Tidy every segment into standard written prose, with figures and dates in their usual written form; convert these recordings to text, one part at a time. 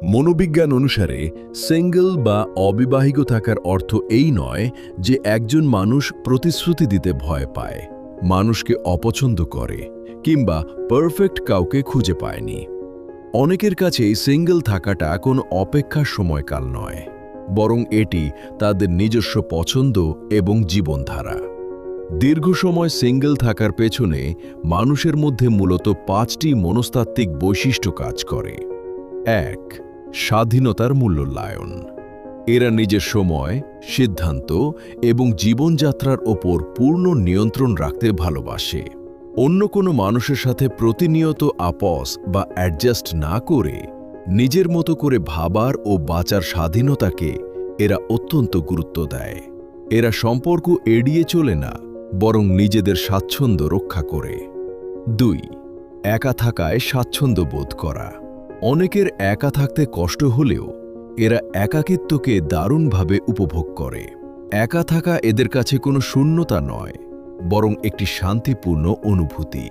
মনোবিজ্ঞান অনুসারে সিঙ্গল বা অবিবাহিত থাকার অর্থ এই নয় যে একজন মানুষ প্রতিশ্রুতি দিতে ভয় পায়, মানুষকে অপছন্দ করে কিংবা পারফেক্ট কাউকে খুঁজে পায়নি। অনেকের কাছেই সিঙ্গল থাকাটা কোনো অপেক্ষার সময়কাল নয়, বরং এটি তাদের নিজস্ব পছন্দ এবং জীবনধারা। দীর্ঘ সময় সিঙ্গল থাকার পেছনে মানুষের মধ্যে মূলত 5টি মনস্তাত্ত্বিক বৈশিষ্ট্য কাজ করে। 1. স্বাধীনতার মূল্যায়ন। এরা নিজের সময়, সিদ্ধান্ত এবং জীবনযাত্রার ওপর পূর্ণ নিয়ন্ত্রণ রাখতে ভালোবাসে। অন্য কোনো মানুষের সাথে প্রতিনিয়ত আপোস বা অ্যাডজাস্ট না করে নিজের মতো করে ভাবার ও বাঁচার স্বাধীনতাকে এরা অত্যন্ত গুরুত্ব দেয়। এরা সম্পর্ক এড়িয়ে চলে না, বরং নিজেদের স্বাচ্ছন্দ্য রক্ষা করে। 2. একা থাকায় স্বাচ্ছন্দ্য বোধ করা। অনেকের একা থাকতে কষ্ট হলেও এরা একাকিত্বকে দারুণভাবে উপভোগ করে। একা থাকা এদের কাছে কোনো শূন্যতা নয়, বরং একটি শান্তিপূর্ণ অনুভূতি।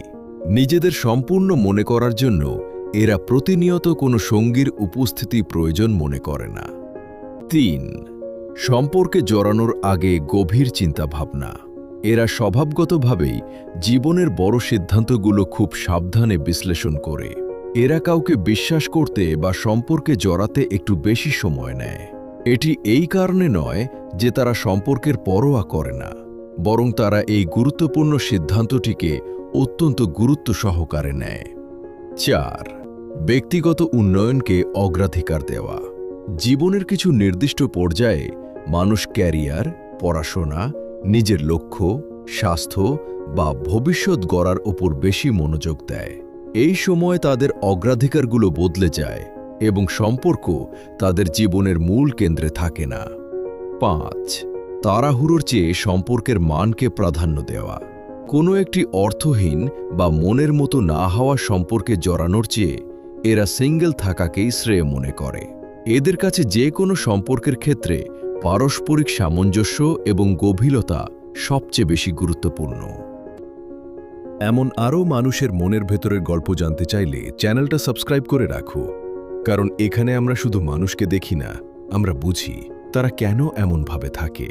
নিজেদের সম্পূর্ণ মনে করার জন্য এরা প্রতিনিয়ত কোনো সঙ্গীর উপস্থিতি প্রয়োজন মনে করে না। 3. সম্পর্কে জড়ানোর আগে গভীর চিন্তাভাবনা। এরা স্বভাবগতভাবেই জীবনের বড় সিদ্ধান্তগুলো খুব সাবধানে বিশ্লেষণ করে। এরা কাউকে বিশ্বাস করতে বা সম্পর্কে জড়াতে একটু বেশি সময় নেয়। এটি এই কারণে নয় যে তারা সম্পর্কের পরোয়া করে না, বরং তারা এই গুরুত্বপূর্ণ সিদ্ধান্তটিকে অত্যন্ত গুরুত্ব সহকারে নেয়। 4. ব্যক্তিগত উন্নয়নকে অগ্রাধিকার দেওয়া। জীবনের কিছু নির্দিষ্ট পর্যায়ে মানুষ ক্যারিয়ার, পড়াশোনা, নিজের লক্ষ্য, স্বাস্থ্য বা ভবিষ্যৎ গড়ার ওপর বেশি মনোযোগ দেয়। এই সময় তাদের অগ্রাধিকারগুলো বদলে যায় এবং সম্পর্ক তাদের জীবনের মূল কেন্দ্রে থাকে না। 5. তাড়াহুড়োর চেয়ে সম্পর্কের মানকে প্রাধান্য দেওয়া। কোনো একটি অর্থহীন বা মনের মতো না হওয়া সম্পর্কে জড়ানোর চেয়ে এরা সিঙ্গেল থাকাকেই শ্রেয় মনে করে। এদের কাছে যে কোনো সম্পর্কের ক্ষেত্রে পারস্পরিক সামঞ্জস্য এবং গভীরতা সবচেয়ে বেশি গুরুত্বপূর্ণ। এমন আরও মানুষের মনের ভেতরের গল্প জানতে চাইলে চ্যানেলটা সাবস্ক্রাইব করে রাখো, কারণ এখানে আমরা শুধু মানুষকে দেখি না, আমরা বুঝি তারা কেন এমনভাবে থাকে।